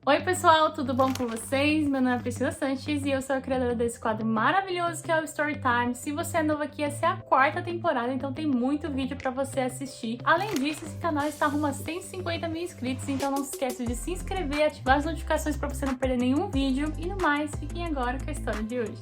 Oi pessoal, tudo bom com vocês? Meu nome é Priscila Sanches e eu sou a criadora desse quadro maravilhoso que é o Storytime. Se você é novo aqui, essa é a 4ª temporada, então tem muito vídeo pra você assistir. Além disso, esse canal está rumo a 150 mil inscritos, então não se esqueça de se inscrever, ativar as notificações pra você não perder nenhum vídeo. E no mais, fiquem agora com a história de hoje.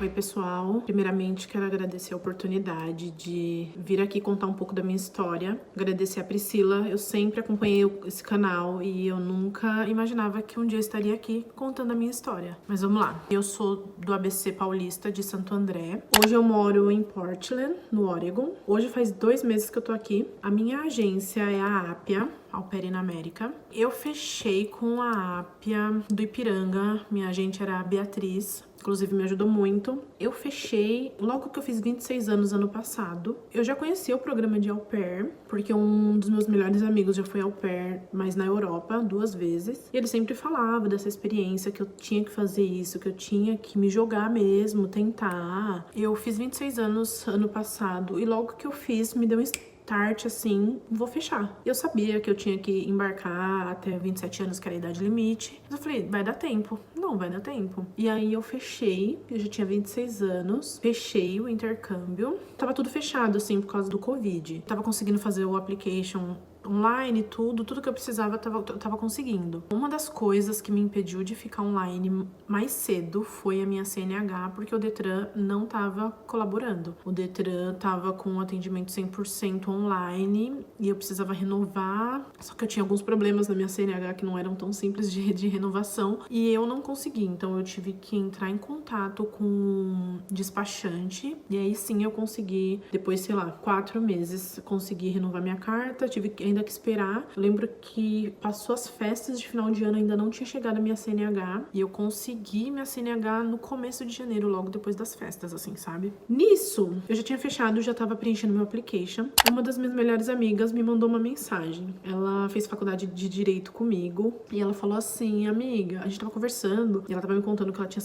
Oi pessoal, primeiramente quero agradecer a oportunidade de vir aqui contar um pouco da minha história, agradecer a Priscila, eu sempre acompanhei esse canal e eu nunca imaginava que um dia eu estaria aqui contando a minha história. Mas vamos lá, eu sou do ABC Paulista de Santo André, hoje eu moro em Portland, no Oregon, hoje faz 2 meses que eu tô aqui, a minha agência é a Appia, Au Pair in America. Eu fechei com a Appia do Ipiranga, minha agente era a Beatriz, inclusive me ajudou muito. Eu fechei logo que eu fiz 26 anos ano passado. Eu já conhecia o programa de au pair, porque um dos meus melhores amigos já foi au pair, mas na Europa, 2 vezes. E ele sempre falava dessa experiência, que eu tinha que fazer isso, que eu tinha que me jogar mesmo, tentar. Eu fiz 26 anos ano passado e logo que eu fiz, me deu um start, assim, vou fechar. Eu sabia que eu tinha que embarcar até 27 anos, que era a idade limite. Mas eu falei, vai dar tempo. Não, vai dar tempo. E aí eu fechei, eu já tinha 26 anos, fechei o intercâmbio. Tava tudo fechado, assim, por causa do Covid. Tava conseguindo fazer o application online, tudo que eu precisava eu tava conseguindo. Uma das coisas que me impediu de ficar online mais cedo foi a minha CNH, porque o Detran não tava colaborando. O Detran tava com atendimento 100% online e eu precisava renovar, só que eu tinha alguns problemas na minha CNH que não eram tão simples de renovação e eu não consegui, então eu tive que entrar em contato com um despachante e aí sim eu consegui, depois, sei lá, 4 meses, consegui renovar minha carta, tive ainda que esperar. Eu lembro que passou as festas de final de ano, ainda não tinha chegado a minha CNH e eu consegui minha CNH no começo de janeiro, logo depois das festas, assim, sabe? Nisso, eu já tinha fechado, já tava preenchendo meu application. Uma das minhas melhores amigas me mandou uma mensagem. Ela fez faculdade de Direito comigo e ela falou assim, amiga, a gente tava conversando e ela tava me contando que ela tinha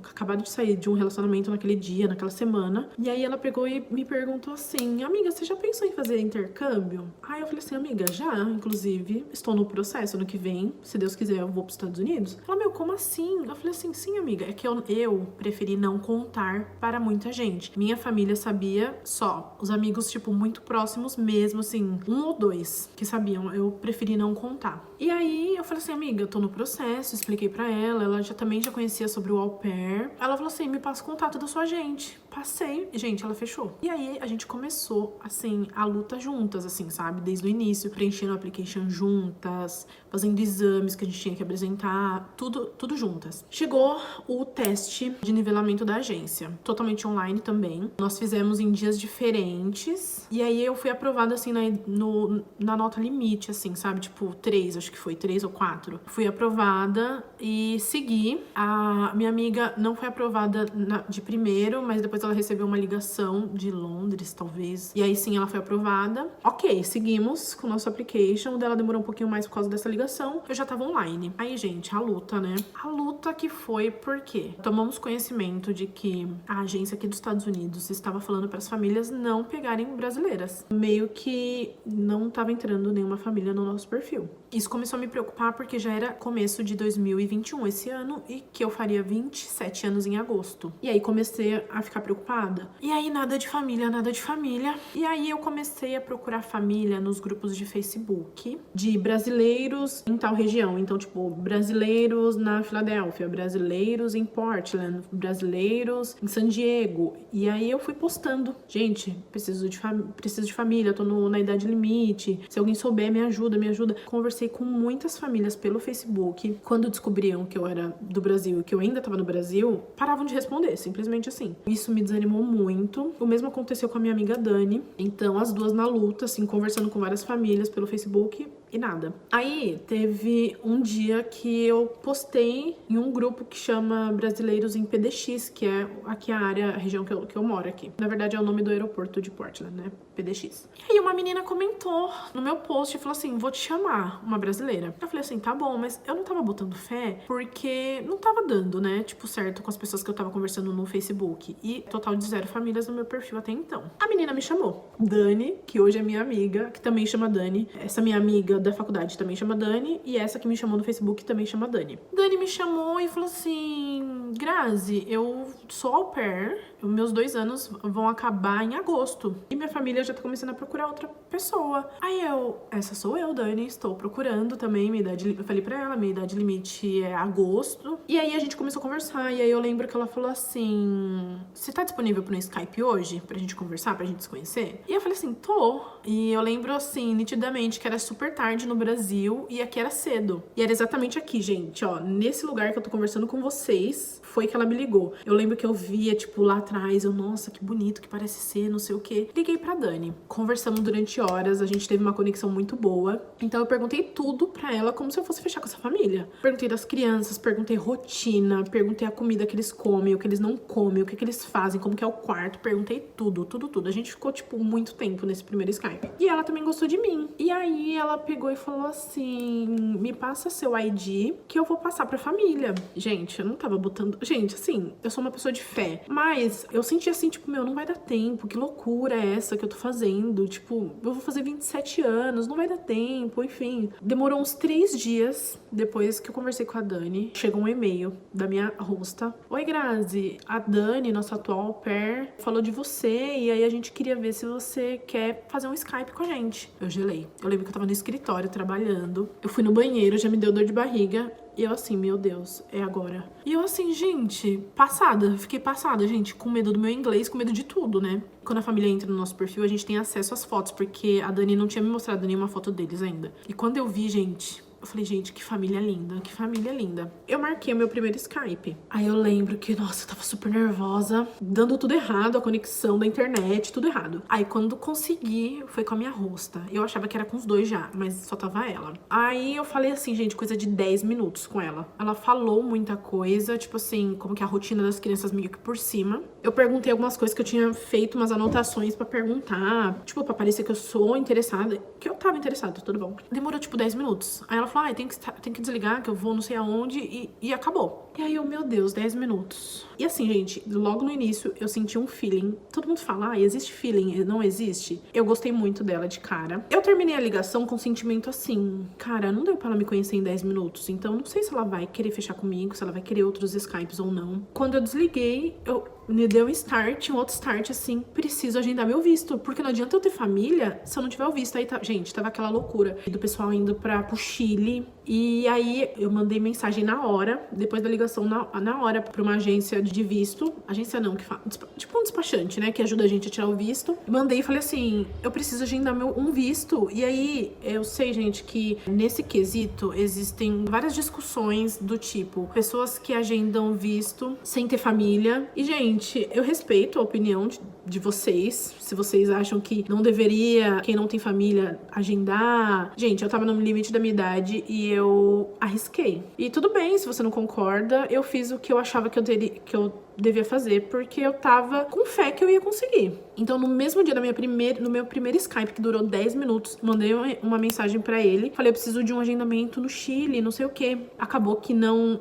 acabado de sair de um relacionamento naquele dia, naquela semana. E aí ela pegou e me perguntou assim, amiga, você já pensou em fazer intercâmbio? Aí eu falei assim, amiga, já, inclusive, estou no processo, ano que vem, se Deus quiser, eu vou para os Estados Unidos. Ela, meu, como assim? Eu falei assim, sim, amiga, é que eu preferi não contar para muita gente. Minha família sabia só, os amigos, tipo, muito próximos mesmo, assim, 1 ou 2 que sabiam, eu preferi não contar. E aí, eu falei assim, amiga, eu tô no processo, expliquei pra ela também já conhecia sobre o au pair. Ela falou assim, me passa o contato da sua agente. Passei, gente, ela fechou. E aí, a gente começou, assim, a luta juntas, assim, sabe? Desde o início, preenchendo o application juntas, fazendo exames que a gente tinha que apresentar, tudo juntas. Chegou o teste de nivelamento da agência, totalmente online também. Nós fizemos em dias diferentes, e aí eu fui aprovada, assim, na nota limite, assim, sabe? Tipo, 3, acho que foi 3 ou 4. Fui aprovada e segui. A minha amiga não foi aprovada de primeiro, mas depois ela recebeu uma ligação de Londres, talvez. E aí sim, ela foi aprovada. Ok, seguimos com o nosso application. O dela demorou um pouquinho mais por causa dessa ligação. Eu já tava online. Aí, gente, a luta, né? A luta que foi porque tomamos conhecimento de que a agência aqui dos Estados Unidos estava falando para as famílias não pegarem brasileiras. Meio que não tava entrando nenhuma família no nosso perfil. Isso começou a me preocupar porque já era começo de 2021, esse ano, e que eu faria 27 anos em agosto. E aí comecei a ficar preocupada. E aí nada de família, nada de família. E aí eu comecei a procurar família nos grupos de Facebook de brasileiros em tal região. Então, tipo, brasileiros na Filadélfia, brasileiros em Portland, brasileiros em San Diego. E aí eu fui postando. Gente, preciso de família, tô na idade limite. Se alguém souber, me ajuda, me ajuda. Conversei com muitas famílias pelo Facebook. Quando descobriam que eu era do Brasil e que eu ainda tava no Brasil, paravam de responder, simplesmente assim. Isso me desanimou muito. O mesmo aconteceu com a minha amiga Dani. Então, as duas na luta, assim, conversando com várias famílias pelo Facebook. e nada. Aí teve um dia que eu postei em um grupo que chama Brasileiros em PDX, que é aqui a região que eu moro aqui. Na verdade é o nome do aeroporto de Portland, né? PDX. E aí uma menina comentou no meu post e falou assim, vou te chamar, uma brasileira. Eu falei assim, tá bom, mas eu não tava botando fé porque não tava dando, né? Tipo, certo com as pessoas que eu tava conversando no Facebook. E total de 0 famílias no meu perfil até então. A menina me chamou. Dani, que hoje é minha amiga, que também chama Dani. Essa minha amiga da faculdade também chama Dani. E essa que me chamou no Facebook também chama Dani. Dani me chamou e falou assim, Grazi, eu sou au pair, meus 2 anos vão acabar em agosto. E minha família já tá começando a procurar outra pessoa. Aí essa sou eu, Dani, estou procurando também, eu falei pra ela, minha idade limite é agosto. E aí a gente começou a conversar, e aí eu lembro que ela falou assim, você tá disponível pro Skype hoje, pra gente conversar, pra gente se conhecer? E eu falei assim, tô. E eu lembro assim, nitidamente, que era super tarde no Brasil, e aqui era cedo. E era exatamente aqui, gente, ó, nesse lugar que eu tô conversando com vocês, foi que ela me ligou. Eu lembro que eu via, tipo, lá atrás, nossa, que bonito que parece ser, não sei o quê. Liguei pra Dani. Conversamos durante horas, a gente teve uma conexão muito boa. Então eu perguntei tudo pra ela como se eu fosse fechar com essa família. Perguntei das crianças, perguntei rotina, perguntei a comida que eles comem, o que eles não comem, o que eles fazem, como que é o quarto. Perguntei tudo, tudo, tudo. A gente ficou, tipo, muito tempo nesse primeiro Skype. E ela também gostou de mim. E aí ela pegou e falou assim, me passa seu ID que eu vou passar pra família. Gente, eu não tava botando... Gente, assim, eu sou uma pessoa de fé, mas eu senti assim, tipo, meu, não vai dar tempo, que loucura é essa que eu tô fazendo? Tipo, eu vou fazer 27 anos, não vai dar tempo, enfim. Demorou uns 3 dias depois que eu conversei com a Dani, chegou um e-mail da minha hosta. Oi, Grazi, a Dani, nossa atual au pair, falou de você e aí a gente queria ver se você quer fazer um Skype com a gente. Eu gelei. Eu lembro que eu tava no escritório trabalhando. Eu fui no banheiro, já me deu dor de barriga. E eu assim, meu Deus, é agora. E eu assim, gente, fiquei passada, gente, com medo do meu inglês, com medo de tudo, né? Quando a família entra no nosso perfil, a gente tem acesso às fotos, porque a Dani não tinha me mostrado nenhuma foto deles ainda. E quando eu vi, gente... Eu falei, gente, que família linda, que família linda. Eu marquei o meu primeiro Skype. Aí eu lembro que, nossa, eu tava super nervosa, dando tudo errado, a conexão da internet, tudo errado. Aí quando consegui, foi com a minha hosta. Eu achava que era com os 2 já, mas só tava ela. Aí eu falei assim, gente, coisa de 10 minutos com ela. Ela falou muita coisa, tipo assim, como que a rotina das crianças meio que por cima. Eu perguntei algumas coisas que eu tinha feito, umas anotações pra perguntar, tipo, pra parecer que eu sou interessada, que eu tava interessada, tudo bom. Demorou, tipo, 10 minutos. Aí ela falou, tem que desligar, que eu vou não sei aonde, e acabou. E aí eu, meu Deus, 10 minutos. E assim, gente, logo no início eu senti um feeling. Todo mundo fala, existe feeling, não existe? Eu gostei muito dela de cara. Eu terminei a ligação com um sentimento assim, cara, não deu pra ela me conhecer em 10 minutos, então não sei se ela vai querer fechar comigo, se ela vai querer outros Skypes ou não. Quando eu desliguei, me deu um outro start, assim, preciso agendar meu visto, porque não adianta eu ter família se eu não tiver o visto. Aí, gente, tava aquela loucura do pessoal indo pro Chile, e aí eu mandei mensagem na hora, depois da ligação, na hora, pra uma agência de visto, agência não, que fala, tipo um despachante, né, que ajuda a gente a tirar o visto. Mandei e falei assim, eu preciso agendar um visto, e aí eu sei, gente, que nesse quesito existem várias discussões do tipo, pessoas que agendam visto sem ter família, e gente, eu respeito a opinião de vocês, se vocês acham que não deveria, quem não tem família, agendar. Gente, eu tava no limite da minha idade e eu arrisquei. E tudo bem, se você não concorda, eu fiz o que eu achava que eu devia fazer, porque eu tava com fé que eu ia conseguir. Então, no mesmo dia no meu primeiro Skype, que durou 10 minutos, mandei uma mensagem pra ele, falei, eu preciso de um agendamento no Chile, não sei o quê. Acabou que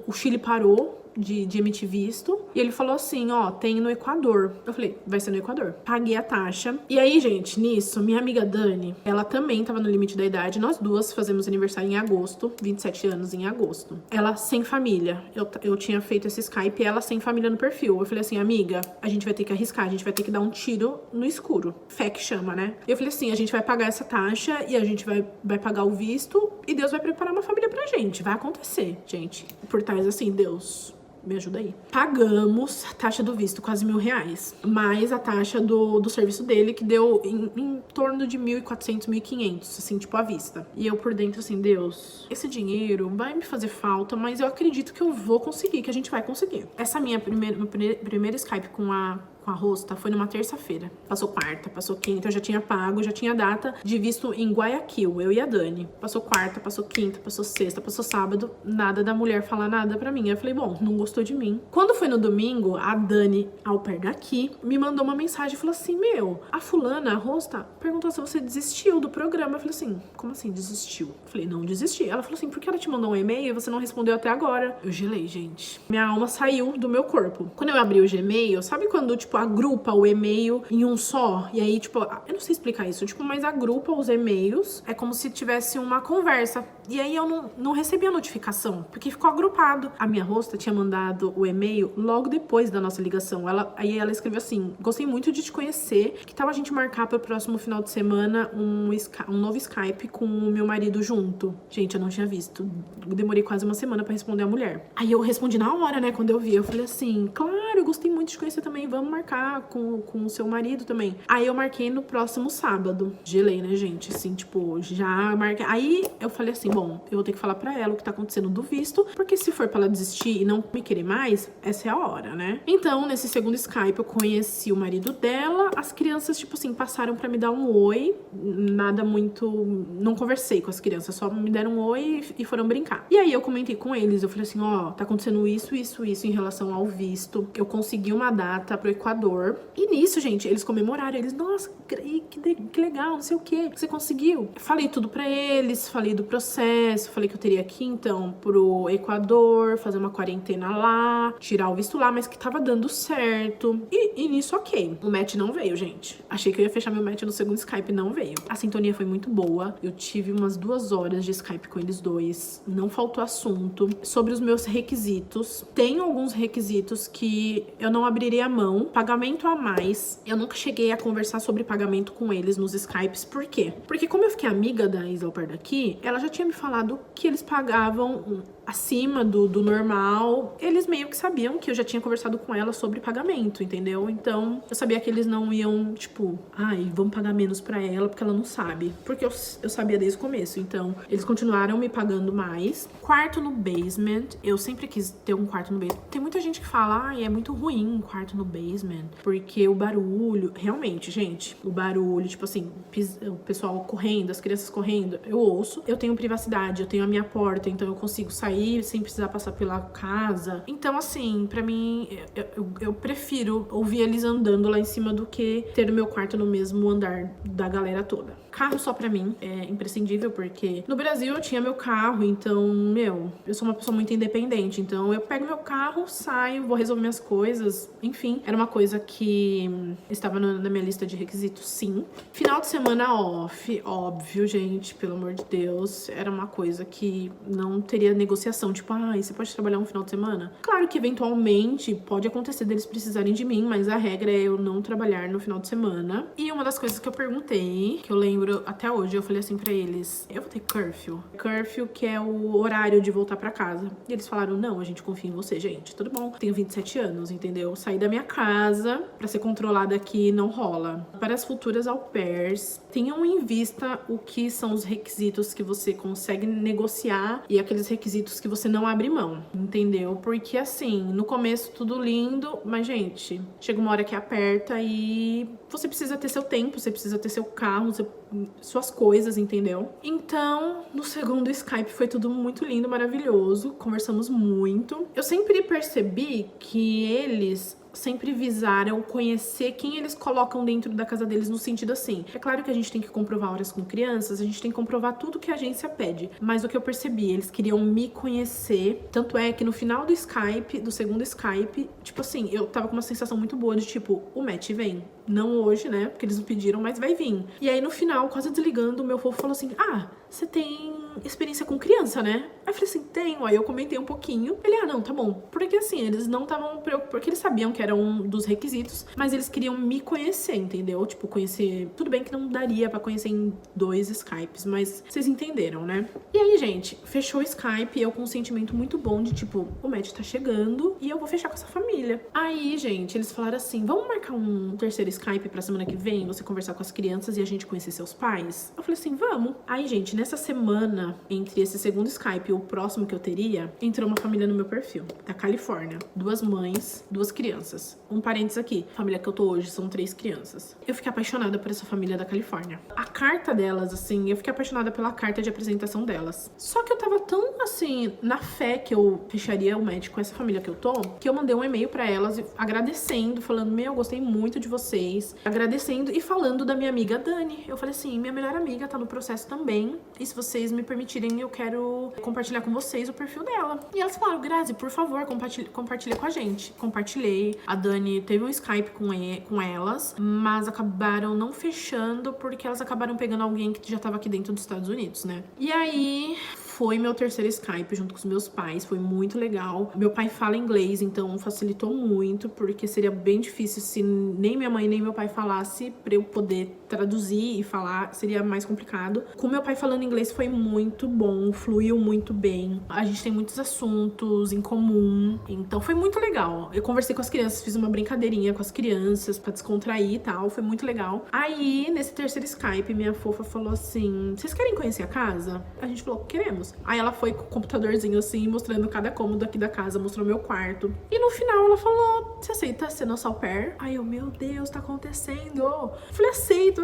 o Chile parou de emitir visto, e ele falou assim, tem no Equador. Eu falei, vai ser no Equador. Paguei a taxa. E aí, gente, nisso, minha amiga Dani, ela também tava no limite da idade, nós duas fazemos aniversário em agosto, 27 anos em agosto. Ela sem família. Eu tinha feito esse Skype, ela sem família no perfil. Eu falei assim, amiga, a gente vai ter que arriscar, a gente vai ter que dar um tiro no escuro. Fé que chama, né? Eu falei assim, a gente vai pagar essa taxa e a gente vai pagar o visto e Deus vai preparar uma família pra gente. Vai acontecer, gente. Por trás, assim, Deus... me ajuda aí. Pagamos a taxa do visto, quase R$1.000, mais a taxa do serviço dele, que deu em torno de 1.400, 1.500, assim, tipo, à vista. E eu por dentro, assim, Deus, esse dinheiro vai me fazer falta, mas eu acredito que eu vou conseguir, que a gente vai conseguir. Essa meu primeiro Skype com a com a Rosta foi numa terça-feira. Passou quarta, passou quinta, eu já tinha pago, já tinha data de visto em Guayaquil, eu e a Dani. Passou quarta, passou quinta, passou sexta, passou sábado, nada da mulher falar nada pra mim. Eu falei, bom, não gostou de mim. Quando foi no domingo, a Dani, ao pé daqui, me mandou uma mensagem e falou assim, meu, a fulana, a Rosta, perguntou se você desistiu do programa. Eu falei assim, como assim desistiu? Eu falei, não desisti. Ela falou assim, por que ela te mandou um e-mail e você não respondeu até agora? Eu gelei, gente. Minha alma saiu do meu corpo. Quando eu abri o Gmail, sabe quando, tipo, agrupa o e-mail em um só? E aí, tipo, eu não sei explicar isso, tipo, mas agrupa os e-mails. É como se tivesse uma conversa. E aí eu não recebi a notificação, porque ficou agrupado. A minha Rosta tinha mandado o e-mail logo depois da nossa ligação. Aí ela escreveu assim, gostei muito de te conhecer, que tal a gente marcar para o próximo final de semana um novo Skype com o meu marido junto? Gente, eu não tinha visto. Eu demorei quase uma semana para responder a mulher. Aí eu respondi na hora, né, quando eu vi. Eu falei assim, claro, eu gostei muito de te conhecer também, vamos marcar com o seu marido também. Aí eu marquei no próximo sábado. Gelei, né, gente? Assim, tipo, já marquei. Aí eu falei assim, bom, eu vou ter que falar pra ela o que tá acontecendo do visto, porque se for pra ela desistir e não me querer mais, essa é a hora, né? Então, nesse segundo Skype, eu conheci o marido dela, as crianças, tipo assim, passaram pra me dar um oi, nada muito... Não conversei com as crianças, só me deram um oi e foram brincar. E aí eu comentei com eles, eu falei assim, ó, tá acontecendo isso em relação ao visto. Eu consegui uma data pro Equador. E nisso, gente, eles comemoraram. Eles, nossa, que legal, não sei o que você conseguiu. Eu falei tudo pra eles, falei do processo, falei que eu teria que ir, então, pro Equador, fazer uma quarentena lá, tirar o visto lá, mas que tava dando certo. E nisso, ok. O match não veio, gente. Achei que eu ia fechar meu match no segundo Skype, não veio. A sintonia foi muito boa. Eu tive umas 2 horas de Skype com eles dois. Não faltou assunto. Sobre os meus requisitos, tem alguns requisitos que eu não abriria a mão. Pagamento a mais. Eu nunca cheguei a conversar sobre pagamento com eles nos Skypes. Por quê? Porque como eu fiquei amiga da Isa ao pé daqui, ela já tinha me falado que eles pagavam acima do normal. Eles meio que sabiam que eu já tinha conversado com ela sobre pagamento, entendeu? Então, eu sabia que eles não iam, tipo, ai, vamos pagar menos pra ela porque ela não sabe. Porque eu sabia desde o começo. Então, eles continuaram me pagando mais. Quarto no basement. Eu sempre quis ter um quarto no basement. Tem muita gente que fala, ai, é muito ruim um quarto no basement, porque o barulho... Realmente, gente, o barulho, tipo assim, o pessoal correndo, as crianças correndo, eu ouço. Eu tenho privacidade, eu tenho a minha porta, então eu consigo sair sem precisar passar pela casa. Então, assim, pra mim, eu prefiro ouvir eles andando lá em cima do que ter o meu quarto no mesmo andar da galera toda. Carro só pra mim é imprescindível, porque no Brasil eu tinha meu carro, então, eu sou uma pessoa muito independente, então eu pego meu carro, saio, vou resolver minhas coisas, enfim. Era uma coisa que estava na minha lista de requisitos, sim. Final de semana off, óbvio, gente, pelo amor de Deus, era uma coisa que não teria negociação, tipo, você pode trabalhar um final de semana? Claro que eventualmente pode acontecer deles precisarem de mim, mas a regra é eu não trabalhar no final de semana. E uma das coisas que eu perguntei, que eu lembro até hoje, eu falei assim pra eles, eu vou ter curfew? Curfew, que é o horário de voltar pra casa. E eles falaram, não, a gente confia em você, gente, tudo bom. Tenho 27 anos, entendeu? Sair da minha casa pra ser controlada aqui não rola. Para as futuras au pairs, tenham em vista o que são os requisitos que você consegue negociar e aqueles requisitos que você não abre mão, entendeu? Porque assim, no começo tudo lindo, mas gente, chega uma hora que aperta e você precisa ter seu tempo, você precisa ter seu carro, suas coisas, entendeu? Então, no segundo Skype foi tudo muito lindo, maravilhoso, conversamos muito. Eu sempre percebi que eles sempre visaram conhecer quem eles colocam dentro da casa deles, no sentido assim, é claro que a gente tem que comprovar horas com crianças, a gente tem que comprovar tudo que a agência pede, mas o que eu percebi, eles queriam me conhecer, tanto é que no final do Skype, do segundo Skype, tipo assim, eu tava com uma sensação muito boa de tipo, o match vem, não hoje, né, porque eles não pediram, mas vai vir. E aí no final, quase desligando, o meu fofo falou assim, você tem experiência com criança, né? Aí eu falei assim, tenho. Aí eu comentei um pouquinho. Ele, não, tá bom. Porque assim, eles não estavam preocupados, porque eles sabiam que era um dos requisitos, mas eles queriam me conhecer, entendeu? Tipo, conhecer... Tudo bem que não daria pra conhecer em 2 Skypes, mas vocês entenderam, né? E aí, gente, fechou o Skype, eu com um sentimento muito bom de, tipo, o match tá chegando e eu vou fechar com essa família. Aí, gente, eles falaram assim, vamos marcar um terceiro Skype pra semana que vem, você conversar com as crianças e a gente conhecer seus pais? Eu falei assim, vamos. Aí, gente, nessa semana semana, entre esse segundo Skype e o próximo que eu teria, entrou uma família no meu perfil, da Califórnia. 2 mães, 2 crianças. Um parênteses aqui, a família que eu tô hoje são 3 crianças. Eu fiquei apaixonada por essa família da Califórnia. A carta delas, assim, eu fiquei apaixonada pela carta de apresentação delas. Só que eu tava tão, assim, na fé que eu fecharia o match com essa família que eu tô, que eu mandei um e-mail pra elas agradecendo, falando, meu, eu gostei muito de vocês. Agradecendo e falando da minha amiga Dani. Eu falei assim, minha melhor amiga tá no processo também. E se vocês me permitirem, eu quero compartilhar com vocês o perfil dela. E elas falaram, Grazi, por favor, compartilha com a gente. Compartilhei. A Dani teve um Skype com elas, mas acabaram não fechando porque elas acabaram pegando alguém que já tava aqui dentro dos Estados Unidos, né? E aí foi meu terceiro Skype junto com os meus pais, foi muito legal. Meu pai fala inglês, então facilitou muito, porque seria bem difícil se nem minha mãe nem meu pai falasse, pra eu poder traduzir e falar, seria mais complicado. Com meu pai falando inglês foi muito bom, fluiu muito bem. A gente tem muitos assuntos em comum, então foi muito legal. Eu conversei com as crianças, fiz uma brincadeirinha com as crianças pra descontrair e tal, foi muito legal. Aí, nesse terceiro Skype, minha fofa falou assim, vocês querem conhecer a casa? A gente falou, queremos. Aí ela foi com o computadorzinho assim, mostrando cada cômodo aqui da casa, mostrou meu quarto. E no final ela falou, você aceita ser nossa au pair? Aí eu, meu Deus, tá acontecendo. Eu falei, aceito.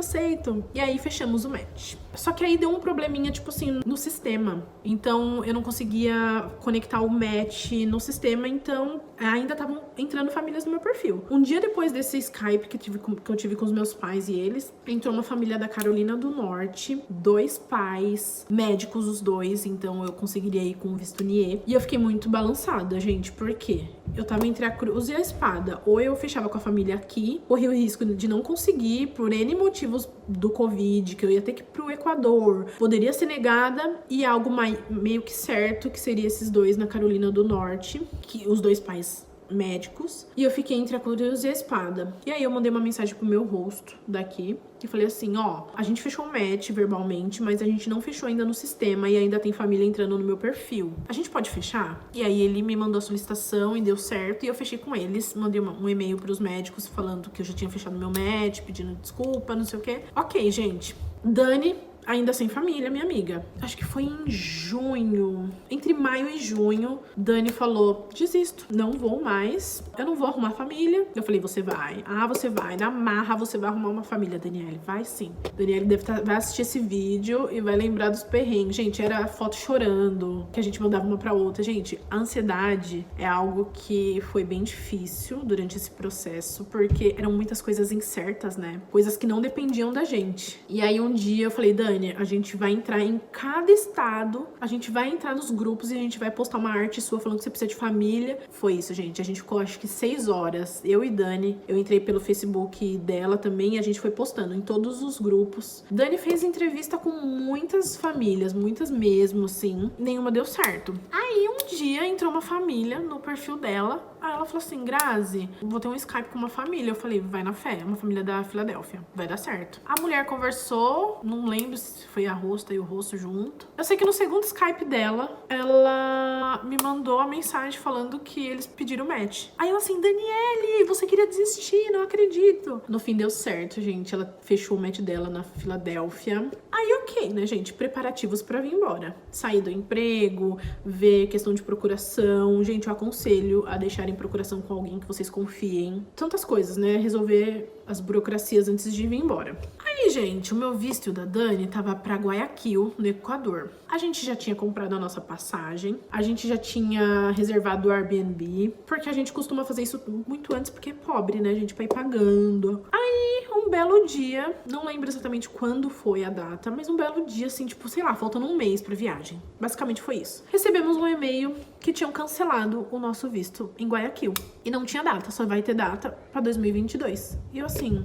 E aí fechamos o match. Só que aí deu um probleminha, tipo assim, no sistema. Então eu não conseguia conectar o match no sistema, então ainda estavam entrando famílias no meu perfil. Um dia depois desse Skype que eu tive com os meus pais e eles, entrou uma família da Carolina do Norte, 2 pais, médicos os dois, então eu conseguiria ir com visto NIE. E eu fiquei muito balançada, gente, por quê? Eu tava entre a cruz e a espada. Ou eu fechava com a família aqui, corria o risco de não conseguir, por N motivos do Covid, que eu ia ter que ir pro Equador, poderia ser negada, e algo meio que certo, que seria esses 2 na Carolina do Norte, que os 2 pais médicos, e eu fiquei entre a cruz e a espada. E aí eu mandei uma mensagem pro meu rosto daqui, e falei assim, ó, a gente fechou um match verbalmente, mas a gente não fechou ainda no sistema e ainda tem família entrando no meu perfil. A gente pode fechar? E aí ele me mandou a solicitação e deu certo, e eu fechei com eles, mandei um e-mail pros médicos falando que eu já tinha fechado meu match, pedindo desculpa, não sei o quê. Ok, gente. Dani, ainda sem família, minha amiga. Acho que foi em junho, entre maio e junho, Dani falou, desisto, não vou mais, eu não vou arrumar família. Eu falei, você vai. Ah, você vai, na marra você vai arrumar uma família, Daniele. Vai sim. Daniele vai assistir esse vídeo e vai lembrar dos perrengues. Gente, era foto chorando, que a gente mandava uma pra outra. Gente, a ansiedade é algo que foi bem difícil durante esse processo, porque eram muitas coisas incertas, né? Coisas que não dependiam da gente. E aí um dia eu falei, Dani, a gente vai entrar em cada estado, a gente vai entrar nos grupos e a gente vai postar uma arte sua falando que você precisa de família. Foi isso, gente. A gente ficou acho que 6 horas, eu e Dani. Eu entrei pelo Facebook dela também e a gente foi postando em todos os grupos. Dani fez entrevista com muitas famílias, muitas mesmo, assim. Nenhuma deu certo. Aí um dia entrou uma família no perfil dela. Aí ela falou assim, Grazi, vou ter um Skype com uma família. Eu falei, vai na fé, uma família da Filadélfia, vai dar certo. A mulher conversou, não lembro se foi a rosto e o rosto junto. Eu sei que no segundo Skype dela, ela me mandou a mensagem falando que eles pediram match. Aí eu assim, Daniele, você queria desistir, não acredito. No fim deu certo, gente, ela fechou o match dela na Filadélfia. Aí ok, né, gente, preparativos pra vir embora. Sair do emprego, ver questão de procuração. Gente, eu aconselho a deixarem procuração com alguém que vocês confiem. Tantas coisas, né? Resolver as burocracias antes de vir embora. Aí, gente, o meu visto e o da Dani tava pra Guayaquil, no Equador. A gente já tinha comprado a nossa passagem, a gente já tinha reservado o Airbnb, porque a gente costuma fazer isso muito antes, porque é pobre, né, gente, pra ir pagando. Aí, um belo dia, não lembro exatamente quando foi a data, mas um belo dia, assim, tipo, sei lá, faltando um mês pra viagem. Basicamente foi isso. Recebemos um e-mail que tinham cancelado o nosso visto em Guayaquil. E não tinha data, só vai ter data pra 2022. E eu assim...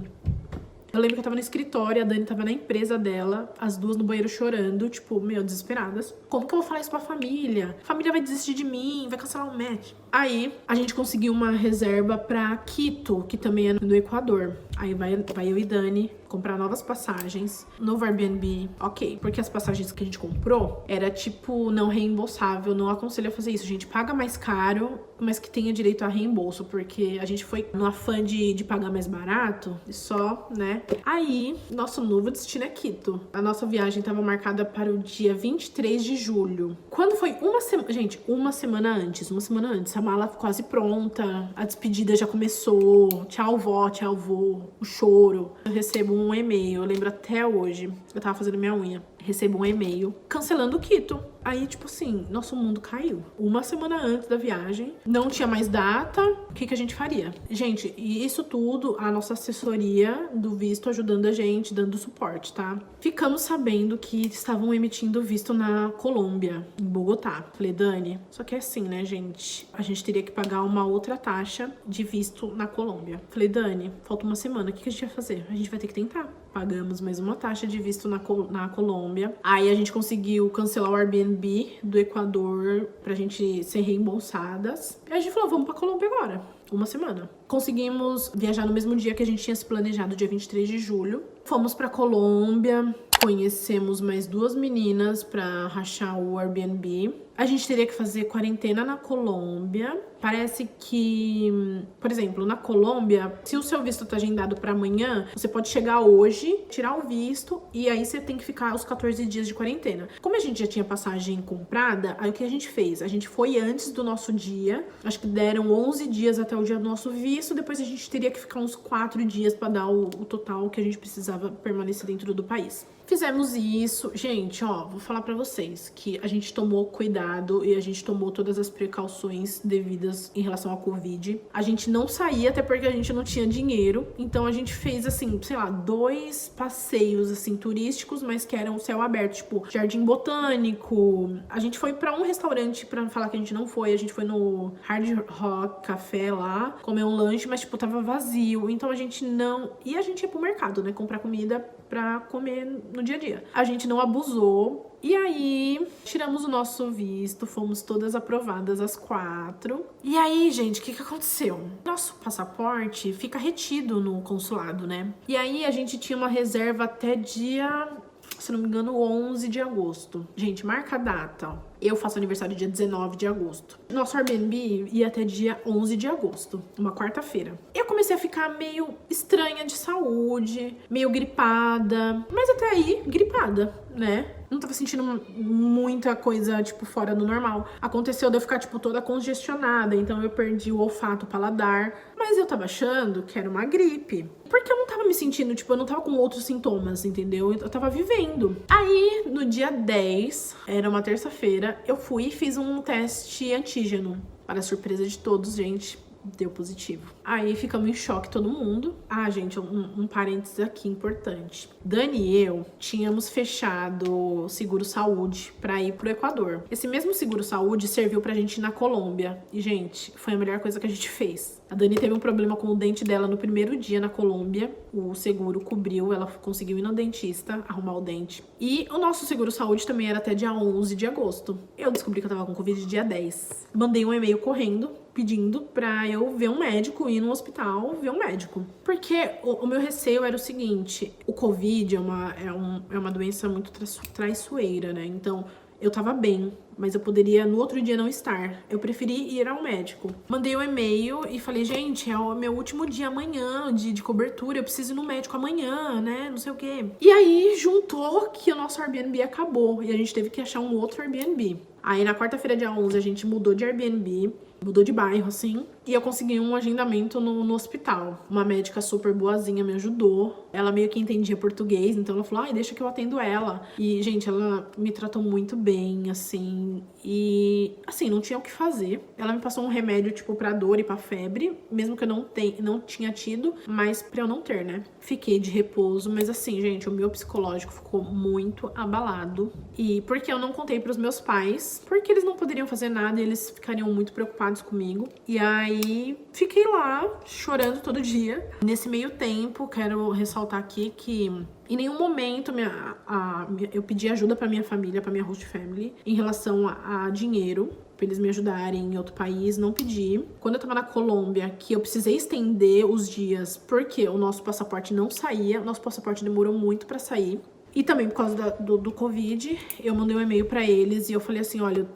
Eu lembro que eu tava no escritório, a Dani tava na empresa dela, as duas no banheiro chorando, tipo, meu, desesperadas. Como que eu vou falar isso pra família? A família vai desistir de mim, vai cancelar o match. Aí, a gente conseguiu uma reserva pra Quito, que também é no Equador. Aí vai eu e Dani comprar novas passagens. Novo Airbnb, ok. Porque as passagens que a gente comprou era tipo não reembolsável. Não aconselho a fazer isso, gente. Paga mais caro, mas que tenha direito a reembolso. Porque a gente foi no afã de pagar mais barato e só, né? Aí, nosso novo destino é Quito. A nossa viagem tava marcada para o dia 23 de julho. Quando foi uma semana... Gente, uma semana antes. A mala quase pronta. A despedida já começou. Tchau, vó, tchau, vô. O choro. Eu recebo um e-mail. Eu lembro até hoje. Eu tava fazendo minha unha. Recebo um e-mail cancelando o Quito. Aí, tipo assim, nosso mundo caiu. Uma semana antes da viagem, não tinha mais data. O que a gente faria? Gente, e isso tudo, a nossa assessoria do visto ajudando a gente, dando suporte, tá? Ficamos sabendo que estavam emitindo visto na Colômbia, em Bogotá. Falei, Dani, só que é assim, né, gente? A gente teria que pagar uma outra taxa de visto na Colômbia. Falei, Dani, falta uma semana, o que a gente vai fazer? A gente vai ter que tentar. Pagamos mais uma taxa de visto na Colômbia. Aí a gente conseguiu cancelar o Airbnb do Equador pra gente ser reembolsadas. E a gente falou, vamos pra Colômbia agora. Uma semana. Conseguimos viajar no mesmo dia que a gente tinha se planejado, dia 23 de julho. Fomos pra Colômbia, conhecemos mais 2 meninas pra rachar o Airbnb. A gente teria que fazer quarentena na Colômbia. Parece que, por exemplo, na Colômbia, se o seu visto tá agendado pra amanhã, você pode chegar hoje, tirar o visto e aí você tem que ficar os 14 dias de quarentena. Como a gente já tinha passagem comprada, aí o que a gente fez? A gente foi antes do nosso dia, acho que deram 11 dias até o dia do nosso visto, depois a gente teria que ficar uns 4 dias pra dar o total que a gente precisava permanecer dentro do país. Fizemos isso. Gente, ó, vou falar pra vocês que a gente tomou cuidado e a gente tomou todas as precauções devidas em relação à Covid. A gente não saía, até porque a gente não tinha dinheiro. Então a gente fez, assim, sei lá, 2 passeios, assim, turísticos, mas que eram céu aberto, tipo, Jardim Botânico. A gente foi pra um restaurante, pra falar que a gente não foi, a gente foi no Hard Rock Café lá, comer um lanche, mas, tipo, tava vazio. Então a gente não... E a gente ia pro mercado, né, comprar comida pra comer no dia a dia. A gente não abusou. E aí, tiramos o nosso visto, fomos todas aprovadas as 4. E aí, gente, o que aconteceu? Nosso passaporte fica retido no consulado, né? E aí, a gente tinha uma reserva até dia, se não me engano, 11 de agosto. Gente, marca a data, ó. Eu faço aniversário dia 19 de agosto. Nosso Airbnb ia até dia 11 de agosto, uma quarta-feira. Eu comecei a ficar meio estranha de saúde, meio gripada. Mas até aí, gripada, né? Não tava sentindo muita coisa, tipo, fora do normal. Aconteceu de eu ficar, tipo, toda congestionada. Então eu perdi o olfato, o paladar. Mas eu tava achando que era uma gripe. Porque eu não tava me sentindo, tipo, eu não tava com outros sintomas, entendeu? Eu tava vivendo. Aí, no dia 10, era uma terça-feira, eu fui e fiz um teste antígeno. Para surpresa de todos, gente, deu positivo. Aí ficamos em choque todo mundo. Ah, gente, um parênteses aqui importante. Dani e eu tínhamos fechado seguro saúde pra ir pro Equador. Esse mesmo seguro saúde serviu pra gente ir na Colômbia. E, gente, foi a melhor coisa que a gente fez. A Dani teve um problema com o dente dela no primeiro dia na Colômbia. O seguro cobriu, ela conseguiu ir no dentista, arrumar o dente. E o nosso seguro saúde também era até dia 11 de agosto. Eu descobri que eu tava com Covid dia 10. Mandei um e-mail correndo, pedindo pra eu ver um médico, ir no hospital, ver um médico. Porque o meu receio era o seguinte, o Covid é uma doença muito traiçoeira, né? Então, eu tava bem, mas eu poderia no outro dia não estar. Eu preferi ir ao médico. Mandei um e-mail e falei, gente, é o meu último dia amanhã de cobertura, eu preciso ir no médico amanhã, né? Não sei o quê. E aí, juntou que o nosso Airbnb acabou e a gente teve que achar um outro Airbnb. Aí, na quarta-feira, dia 11, a gente mudou de Airbnb, mudou de bairro, assim, e eu consegui um agendamento no hospital. Uma médica super boazinha me ajudou. Ela meio que entendia português, então ela falou, ai, deixa que eu atendo ela. E, gente, ela me tratou muito bem, assim, e, assim, não tinha o que fazer. Ela me passou um remédio, tipo, pra dor e pra febre, mesmo que eu não tinha tido, mas pra eu não ter, né? Fiquei de repouso, mas assim, gente, o meu psicológico ficou muito abalado. E porque eu não contei pros meus pais, porque eles não poderiam fazer nada e eles ficariam muito preocupados comigo. E aí, fiquei lá, chorando todo dia. Nesse meio tempo, quero ressaltar aqui que em nenhum momento eu pedi ajuda pra minha família, pra minha host family, em relação a dinheiro. pra eles me ajudarem em outro país, não pedi. Quando eu tava na Colômbia, que eu precisei estender os dias porque o nosso passaporte não saía, o nosso passaporte demorou muito pra sair. E também por causa do Covid, eu mandei um e-mail pra eles e eu falei assim, olha,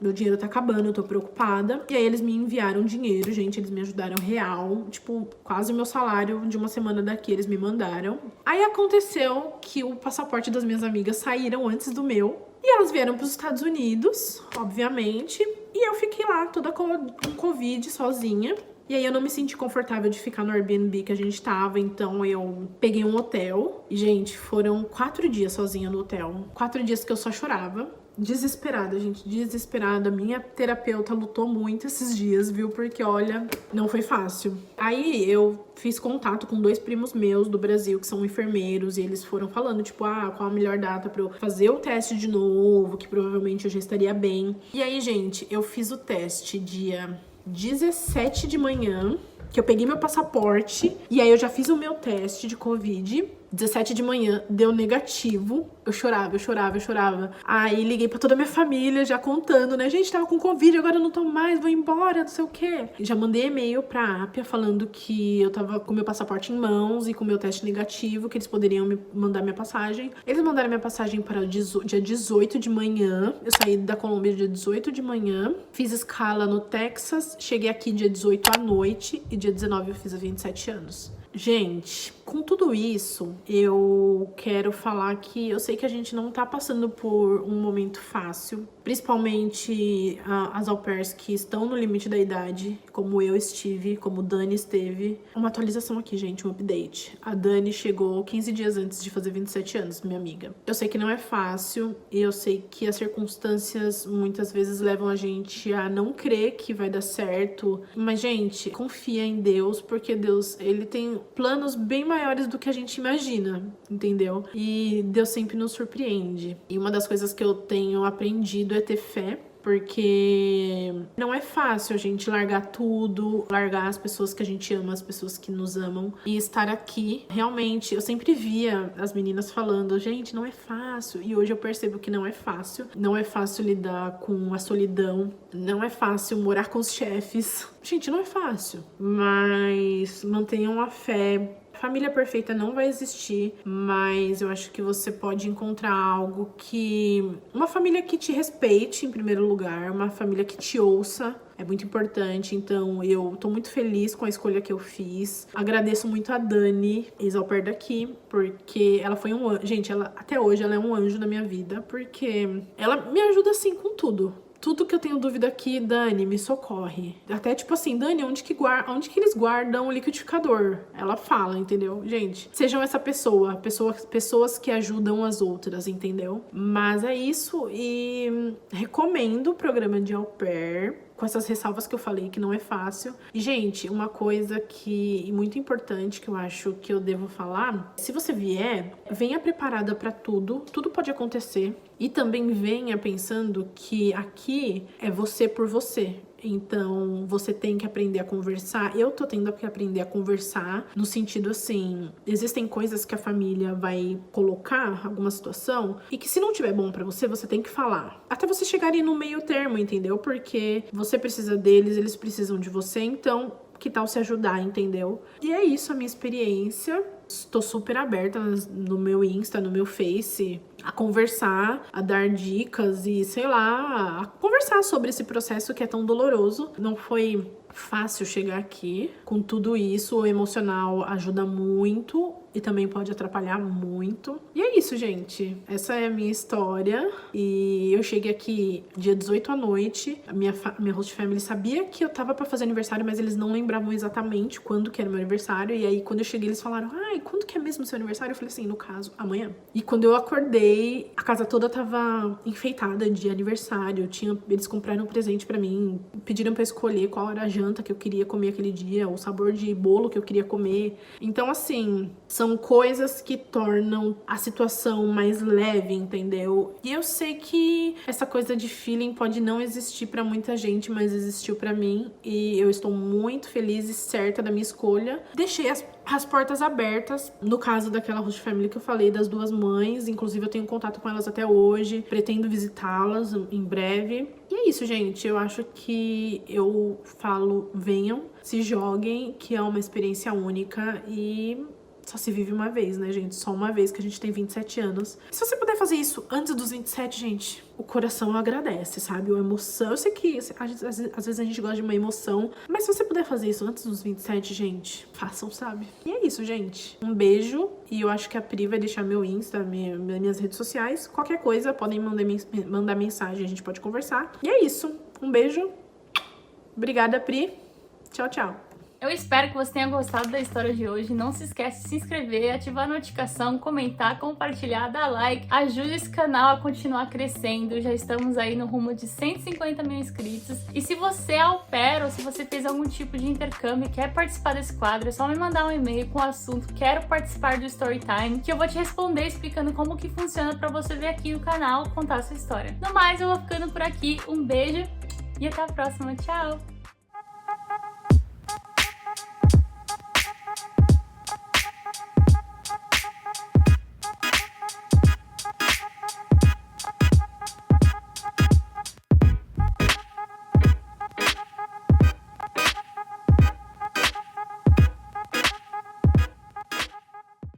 meu dinheiro tá acabando, eu tô preocupada. E aí eles me enviaram dinheiro, gente, eles me ajudaram real, tipo, quase o meu salário de uma semana daqui eles me mandaram. Aí aconteceu que o passaporte das minhas amigas saíram antes do meu. E elas vieram pros Estados Unidos, obviamente, e eu fiquei lá toda com Covid sozinha. E aí eu não me senti confortável de ficar no Airbnb que a gente tava, então eu peguei um hotel. E, gente, foram 4 dias sozinha no hotel. 4 dias que eu só chorava. Desesperada, gente, desesperada. Minha terapeuta lutou muito esses dias, viu? Porque, olha, não foi fácil. Aí eu fiz contato com 2 primos meus do Brasil, que são enfermeiros, e eles foram falando, tipo, qual a melhor data pra eu fazer o teste de novo, que provavelmente eu já estaria bem. E aí, gente, eu fiz o teste dia 17 de manhã, que eu peguei meu passaporte, e aí eu já fiz o meu teste de Covid. 17 de manhã, deu negativo. Eu chorava, eu chorava, eu chorava. Aí liguei pra toda a minha família, já contando, né? Gente, tava com Covid, agora eu não tô mais, vou embora, não sei o quê. Já mandei e-mail pra Apia falando que eu tava com meu passaporte em mãos e com meu teste negativo, que eles poderiam me mandar minha passagem. Eles mandaram minha passagem para o dia 18 de manhã. Eu saí da Colômbia dia 18 de manhã. Fiz escala no Texas. Cheguei aqui dia 18 à noite. E dia 19 eu fiz 27 anos. Gente, com tudo isso, eu quero falar que eu sei que a gente não tá passando por um momento fácil, principalmente as au pairs que estão no limite da idade, como eu estive, como Dani esteve. Uma atualização aqui, gente, um update. A Dani chegou 15 dias antes de fazer 27 anos, minha amiga. Eu sei que não é fácil e eu sei que as circunstâncias muitas vezes levam a gente a não crer que vai dar certo, mas, gente, confia em Deus, porque Deus, ele tem planos bem maiores do que a gente imagina, entendeu? E Deus sempre nos surpreende. E uma das coisas que eu tenho aprendido é ter fé, porque não é fácil a gente largar tudo, largar as pessoas que a gente ama, as pessoas que nos amam e estar aqui. Realmente, eu sempre via as meninas falando, gente, não é fácil. E hoje eu percebo que não é fácil. Não é fácil lidar com a solidão. Não é fácil morar com os chefes. Gente, não é fácil. Mas mantenham a fé. Família perfeita não vai existir, mas eu acho que você pode encontrar algo uma família que te respeite em primeiro lugar, uma família que te ouça. É muito importante, então eu tô muito feliz com a escolha que eu fiz. Agradeço muito a Dani, ex-au pair daqui, porque ela foi um anjo. Gente, até hoje ela é um anjo na minha vida, porque ela me ajuda assim com tudo. Tudo que eu tenho dúvida aqui, Dani, me socorre. Até tipo assim, Dani, onde que eles guardam o liquidificador? Ela fala, entendeu? Gente, sejam essa pessoas que ajudam as outras, entendeu? Mas é isso, e recomendo o programa de au pair, com essas ressalvas que eu falei, que não é fácil. E, gente, uma coisa muito importante que eu acho que eu devo falar, se você vier, venha preparada pra tudo pode acontecer. E também venha pensando que aqui é você por você. Então, você tem que aprender a conversar. Eu tô tendo que aprender a conversar no sentido assim, existem coisas que a família vai colocar, alguma situação, e que se não tiver bom pra você, você tem que falar. Até você chegarem no meio termo, entendeu? Porque você precisa deles, eles precisam de você, então que tal se ajudar, entendeu? E é isso, a minha experiência. Estou super aberta no meu Insta, no meu Face, a conversar, a dar dicas e, sei lá, a conversar sobre esse processo que é tão doloroso. Não foi fácil chegar aqui. Com tudo isso, o emocional ajuda muito e também pode atrapalhar muito. E é isso, gente. Essa é a minha história. E eu cheguei aqui dia 18 à noite. A minha host family sabia que eu tava pra fazer aniversário, mas eles não lembravam exatamente quando que era meu aniversário. E aí, quando eu cheguei, eles falaram, ai, quando que é mesmo seu aniversário? Eu falei assim, no caso, amanhã. E quando eu acordei, a casa toda tava enfeitada de aniversário. Eles compraram um presente pra mim, pediram pra eu escolher qual era a janta que eu queria comer aquele dia, o sabor de bolo que eu queria comer. Então, assim, são coisas que tornam a situação mais leve, entendeu? E eu sei que essa coisa de feeling pode não existir pra muita gente, mas existiu pra mim. E eu estou muito feliz e certa da minha escolha. Deixei as portas abertas, no caso daquela host family que eu falei, das 2 mães, inclusive eu tenho contato com elas até hoje, pretendo visitá-las em breve. E é é isso, gente. Eu acho que eu falo, venham, se joguem, que é uma experiência única e só se vive uma vez, né, gente? Só uma vez, que a gente tem 27 anos. Se você puder fazer isso antes dos 27, gente, o coração agradece, sabe? A emoção. Eu sei que às vezes a gente gosta de uma emoção, mas se você puder fazer isso antes dos 27, gente, façam, sabe? E é isso, gente. Um beijo. E eu acho que a Pri vai deixar meu Insta, minhas redes sociais. Qualquer coisa, podem mandar mensagem, a gente pode conversar. E é isso. Um beijo. Obrigada, Pri. Tchau, tchau. Eu espero que você tenha gostado da história de hoje. Não se esquece de se inscrever, ativar a notificação, comentar, compartilhar, dar like. Ajude esse canal a continuar crescendo. Já estamos aí no rumo de 150 mil inscritos. E se você é au pair ou se você fez algum tipo de intercâmbio e quer participar desse quadro, é só me mandar um e-mail com o assunto "quero participar do Storytime", que eu vou te responder explicando como que funciona para você vir aqui no canal contar a sua história. No mais, eu vou ficando por aqui. Um beijo e até a próxima. Tchau!